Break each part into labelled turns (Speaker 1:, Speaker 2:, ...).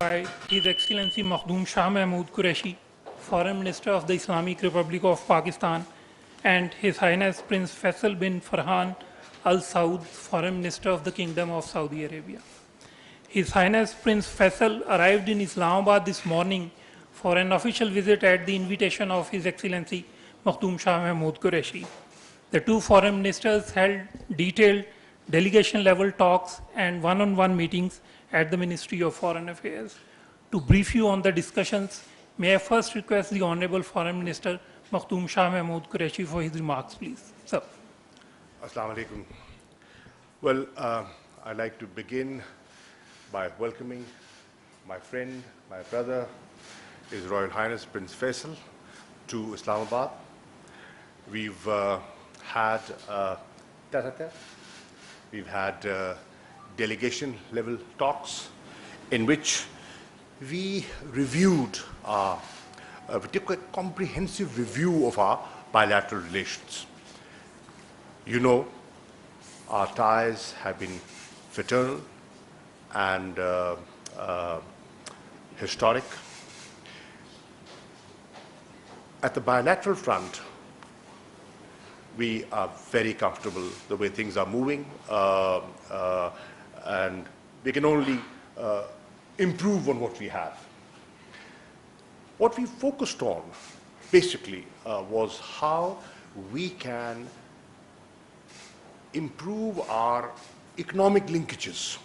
Speaker 1: by His Excellency Makhdoom Shah Mahmood Qureshi, Foreign Minister of the Islamic Republic of Pakistan, and His Highness Prince Faisal bin Farhan Al Saud, Foreign Minister of the Kingdom of Saudi Arabia. His Highness Prince Faisal arrived in Islamabad this morning for an official visit at the invitation of His Excellency Makhdoom Shah Mahmood Qureshi. The two foreign ministers held detailed delegation-level talks and one-on-one meetings at the Ministry of Foreign Affairs. To brief you on the discussions, may I first request the Honorable Foreign Minister Makhdoom Shah Mahmood Qureshi for his remarks, please. Sir.
Speaker 2: Assalamu alaikum. Well, I'd like to begin by welcoming my friend, my brother, His Royal Highness Prince Faisal to Islamabad. We've had tete-a-tete. We've had delegation-level talks in which we reviewed we took a comprehensive review of our bilateral relations. You know, our ties have been fraternal and historic. At the bilateral front, we are very comfortable the way things are moving, and we can only improve on what we have. What we focused on, basically, was how we can improve our economic linkages.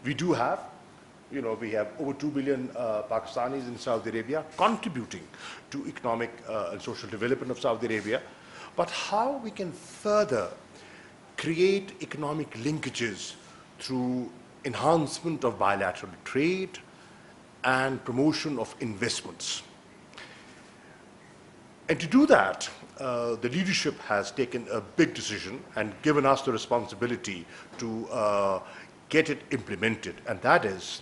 Speaker 2: We do have, we have over 2 billion Pakistanis in Saudi Arabia contributing to economic and social development of Saudi Arabia. But how we can further create economic linkages through enhancement of bilateral trade and promotion of investments. And to do that, the leadership has taken a big decision and given us the responsibility to get it implemented, and that is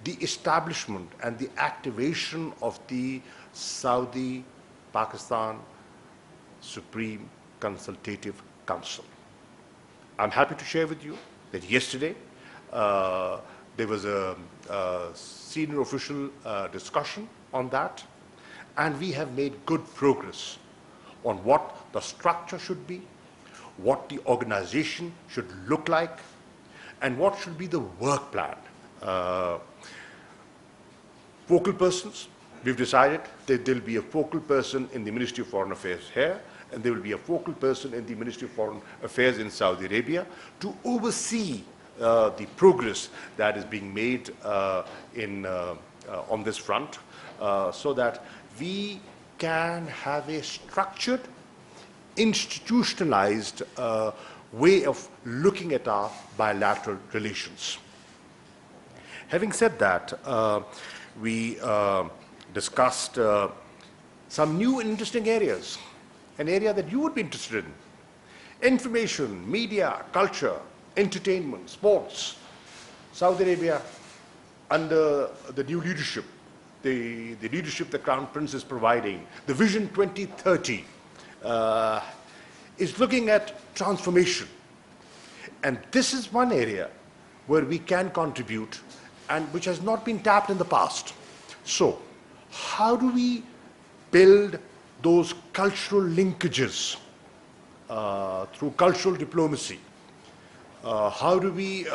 Speaker 2: the establishment and the activation of the Saudi-Pakistan Supreme Consultative Council. I'm happy to share with you that yesterday there was a senior official discussion on that, and we have made good progress on what the structure should be, what the organization should look like, and what should be the work plan. Focal persons, we've decided that there will be a focal person in the Ministry of Foreign Affairs here, and there will be a focal person in the Ministry of Foreign Affairs in Saudi Arabia to oversee the progress that is being made on this front, so that we can have a structured, institutionalized way of looking at our bilateral relations. Having said that, we discussed some new and interesting areas, an area that you would be interested in: information, media, culture, entertainment, sports. Saudi Arabia, under the new leadership, the leadership the Crown Prince is providing, the Vision 2030, is looking at transformation. And this is one area where we can contribute and which has not been tapped in the past. So, how do we build those cultural linkages through cultural diplomacy? How do we,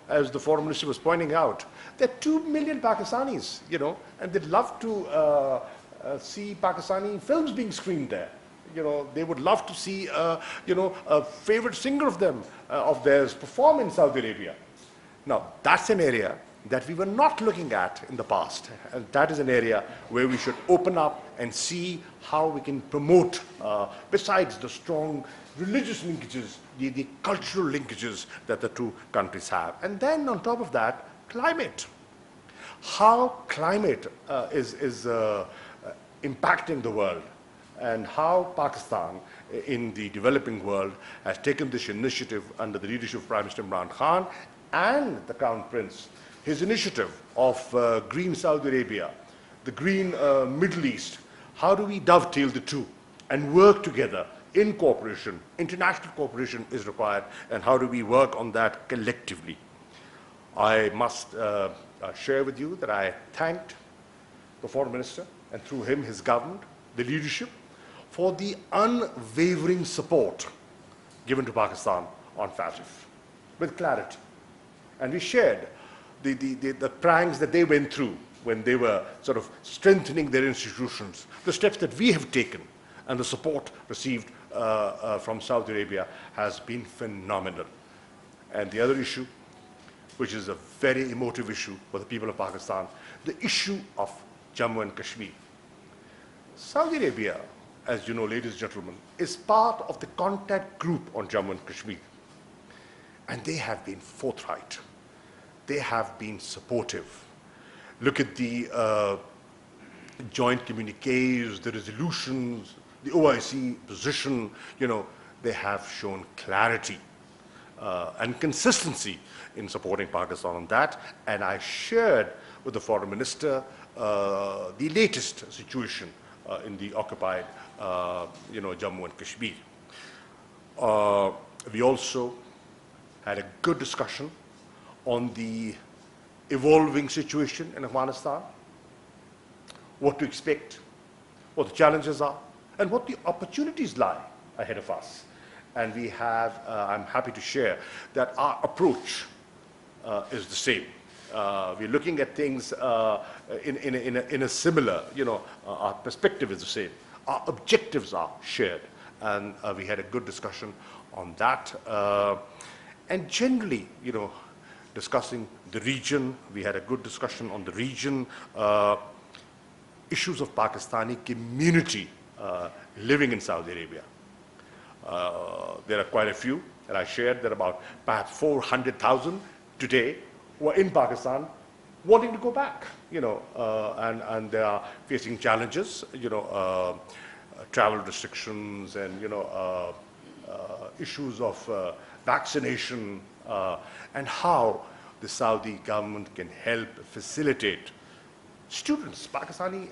Speaker 2: as the Foreign Minister was pointing out, there are 2 million Pakistanis, and they'd love to see Pakistani films being screened there. They would love to see, a favorite singer of theirs perform in Saudi Arabia. Now, that's an area that we were not looking at in the past, and that is an area where we should open up and see how we can promote, besides the strong religious linkages, the cultural linkages that the two countries have. And then on top of that, climate. How climate is impacting the world, and how Pakistan in the developing world has taken this initiative under the leadership of Prime Minister Imran Khan and the Crown Prince, his initiative of Green Saudi Arabia, the Green Middle East. How do we dovetail the two and work together in cooperation? International cooperation is required, and how do we work on that collectively? I must share with you that I thanked the foreign minister and through him his government, the leadership, for the unwavering support given to Pakistan on FATF with clarity. And we shared the pranks that they went through when they were sort of strengthening their institutions, the steps that we have taken, and the support received from Saudi Arabia has been phenomenal. And the other issue, which is a very emotive issue for the people of Pakistan, the issue of Jammu and Kashmir. Saudi Arabia, as you know, ladies and gentlemen, is part of the contact group on Jammu and Kashmir. And they have been forthright. They have been supportive. Look at the joint communiques, the resolutions, the OIC position, you know, they have shown clarity and consistency in supporting Pakistan on that. And I shared with the foreign minister the latest situation in the occupied, Jammu and Kashmir. We also had a good discussion on the evolving situation in Afghanistan, what to expect, what the challenges are, and what the opportunities lie ahead of us. And we have, I'm happy to share that our approach is the same. We're looking at things in a similar, our perspective is the same. Our objectives are shared, and we had a good discussion on that. And generally, discussing the region, we had a good discussion on the region, issues of Pakistani community living in Saudi Arabia. There are quite a few, and I shared that about perhaps 400,000 today were in Pakistan wanting to go back, and they are facing challenges, travel restrictions and, issues of vaccination, and how the Saudi government can help facilitate students, Pakistani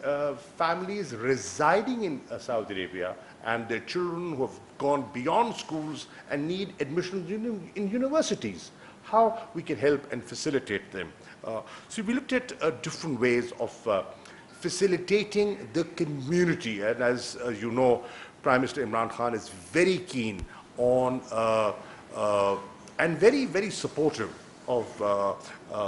Speaker 2: families residing in Saudi Arabia and their children who have gone beyond schools and need admission in universities, how we can help and facilitate them. So we looked at different ways of facilitating the community, and as you know, Prime Minister Imran Khan is very keen on and very, very supportive of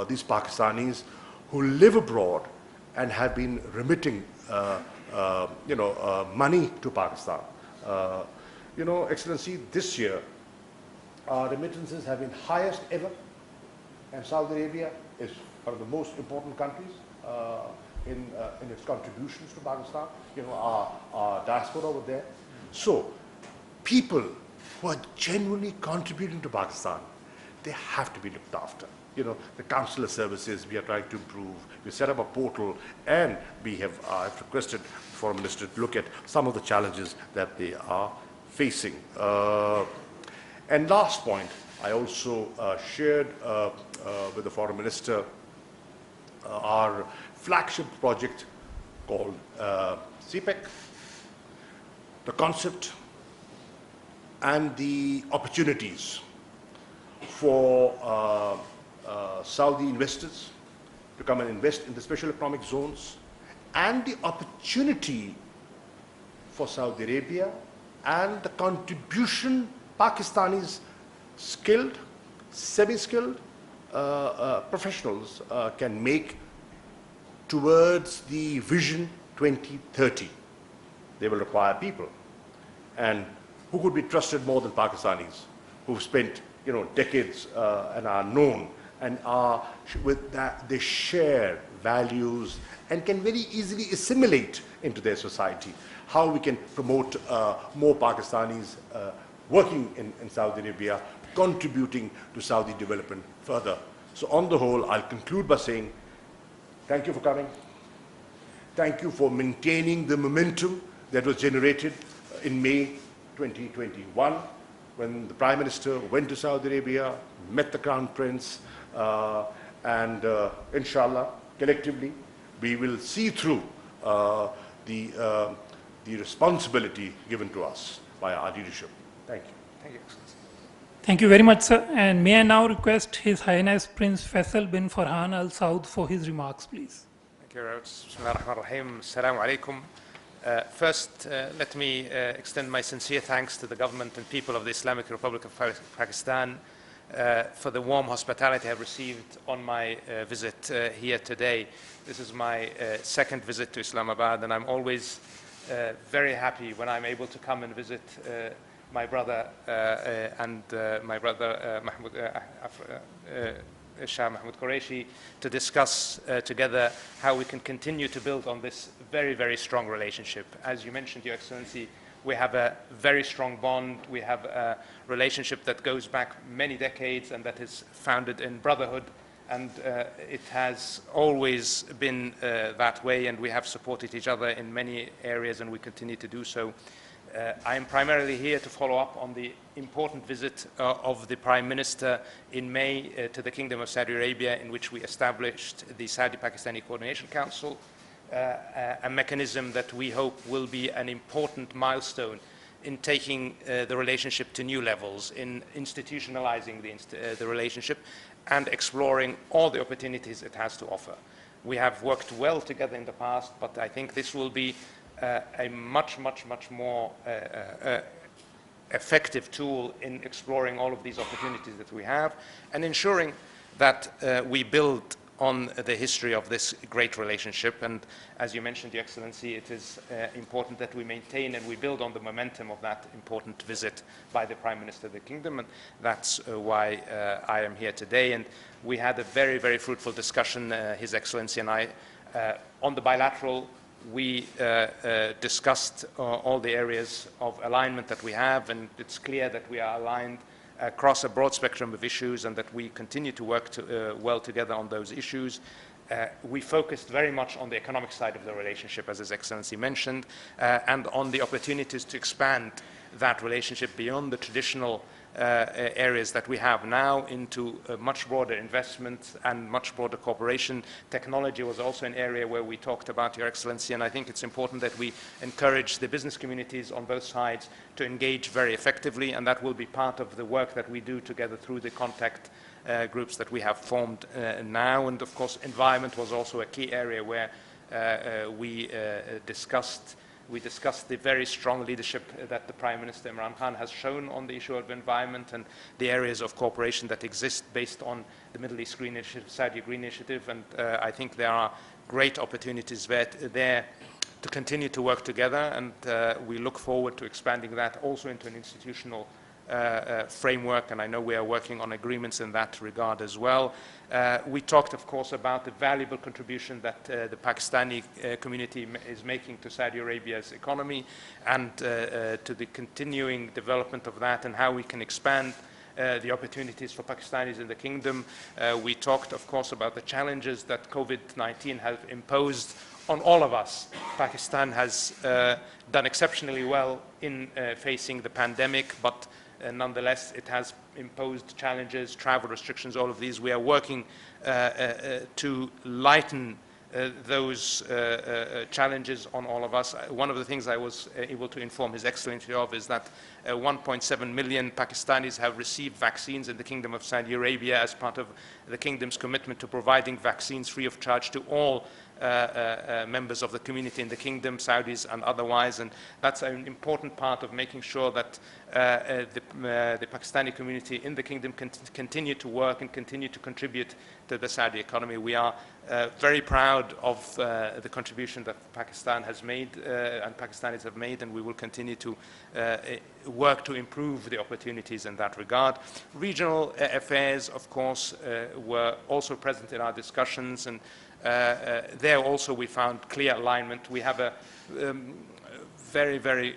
Speaker 2: these Pakistanis who live abroad and have been remitting, money to Pakistan. Excellency, this year, our remittances have been highest ever, and Saudi Arabia is one of the most important countries in its contributions to Pakistan, our diaspora over there. So, people who are genuinely contributing to Pakistan, they have to be looked after. The consular services we are trying to improve. We set up a portal, and we have I've requested the Foreign Minister to look at some of the challenges that they are facing. And last point, I also shared with the Foreign Minister our flagship project called CPEC, the concept and the opportunities for Saudi investors to come and invest in the special economic zones, and the opportunity for Saudi Arabia and the contribution Pakistanis, skilled, semi-skilled professionals can make towards the Vision 2030. They will require people. And who could be trusted more than Pakistanis who've spent decades and are known and are with that they share values and can very easily assimilate into their society. How we can promote more Pakistanis working in Saudi Arabia, contributing to Saudi development further. So on the whole, I'll conclude by saying, thank you for coming. Thank you for maintaining the momentum that was generated in May 2021, when the Prime Minister went to Saudi Arabia, met the Crown Prince, and inshallah, collectively, we will see through the responsibility given to us by our leadership. Thank you.
Speaker 3: Thank you, Excellency.
Speaker 1: Thank you very much, sir. And may I now request His Highness Prince Faisal bin Farhan Al Saud for his remarks, please.
Speaker 3: Thank you very much. Bismillah ar-Rahman ar-Rahim. Assalamu alaikum. First, let me extend my sincere thanks to the government and people of the Islamic Republic of Pakistan for the warm hospitality I have received on my visit here today. This is my second visit to Islamabad, and I'm always very happy when I'm able to come and visit my brother Shah Mahmoud Qureshi, to discuss together how we can continue to build on this very, very strong relationship. As you mentioned, Your Excellency, we have a very strong bond. We have a relationship that goes back many decades and that is founded in brotherhood. And it has always been that way, and we have supported each other in many areas, and we continue to do so. I am primarily here to follow up on the important visit of the Prime Minister in May to the Kingdom of Saudi Arabia, in which we established the Saudi-Pakistani Coordination Council, a mechanism that we hope will be an important milestone in taking the relationship to new levels, in institutionalizing the relationship and exploring all the opportunities it has to offer. We have worked well together in the past, but I think this will be a much more effective tool in exploring all of these opportunities that we have and ensuring that we build on the history of this great relationship. And as you mentioned, Your Excellency, it is important that we maintain and we build on the momentum of that important visit by the Prime Minister of the Kingdom, and that's why I am here today. And we had a very, very fruitful discussion, His Excellency and I, on the bilateral. We discussed all the areas of alignment that we have, and it's clear that we are aligned across a broad spectrum of issues and that we continue to work well together on those issues. We focused very much on the economic side of the relationship, as His Excellency mentioned, and on the opportunities to expand that relationship beyond the traditional areas that we have now into much broader investment and much broader cooperation. Technology was also an area where we talked about, Your Excellency, and I think it's important that we encourage the business communities on both sides to engage very effectively, and that will be part of the work that we do together through the contact groups that we have formed now. And of course, environment was also a key area where we discussed the very strong leadership that the Prime Minister Imran Khan has shown on the issue of environment and the areas of cooperation that exist based on the Middle East Green Initiative, Saudi Green Initiative. And I think there are great opportunities there to continue to work together, and we look forward to expanding that also into an institutional framework, and I know we are working on agreements in that regard as well. We talked, of course, about the valuable contribution that the Pakistani community is making to Saudi Arabia's economy and to the continuing development of that and how we can expand the opportunities for Pakistanis in the kingdom. We talked, of course, about the challenges that COVID-19 has imposed on all of us. Pakistan has done exceptionally well in facing the pandemic, but nonetheless, it has imposed challenges, travel restrictions, all of these. We are working to lighten those challenges on all of us. One of the things I was able to inform His Excellency of is that 1.7 million Pakistanis have received vaccines in the Kingdom of Saudi Arabia as part of the Kingdom's commitment to providing vaccines free of charge to all members of the community in the Kingdom, Saudis and otherwise, and that's an important part of making sure that the Pakistani community in the Kingdom can continue to work and continue to contribute to the Saudi economy. We are very proud of the contribution that Pakistan has made and Pakistanis have made, and we will continue to work to improve the opportunities in that regard. Regional affairs, of course, were also present in our discussions, and there also we found clear alignment. We have a very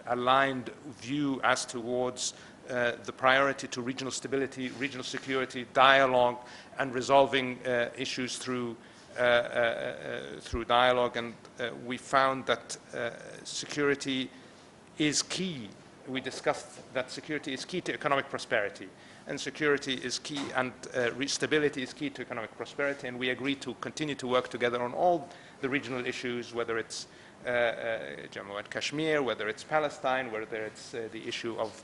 Speaker 3: aligned view as towards the priority to regional stability, regional security, dialogue, and resolving issues through dialogue. And we found that security is key. We discussed that security is key to economic prosperity, and security is key, and stability is key to economic prosperity, and we agreed to continue to work together on all the regional issues, whether it's Jammu and Kashmir, whether it's Palestine, whether it's the issue of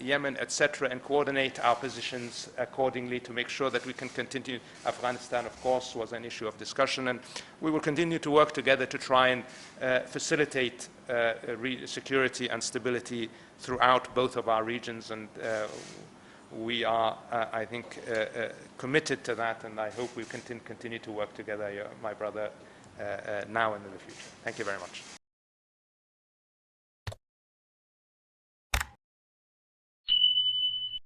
Speaker 3: Yemen, etc., and coordinate our positions accordingly to make sure that we can continue. Afghanistan, of course, was an issue of discussion, and we will continue to work together to try and facilitate security and stability throughout both of our regions, and we are, I think, committed to that, and I hope we continue to work together, my brother, now and in the future. Thank you very much.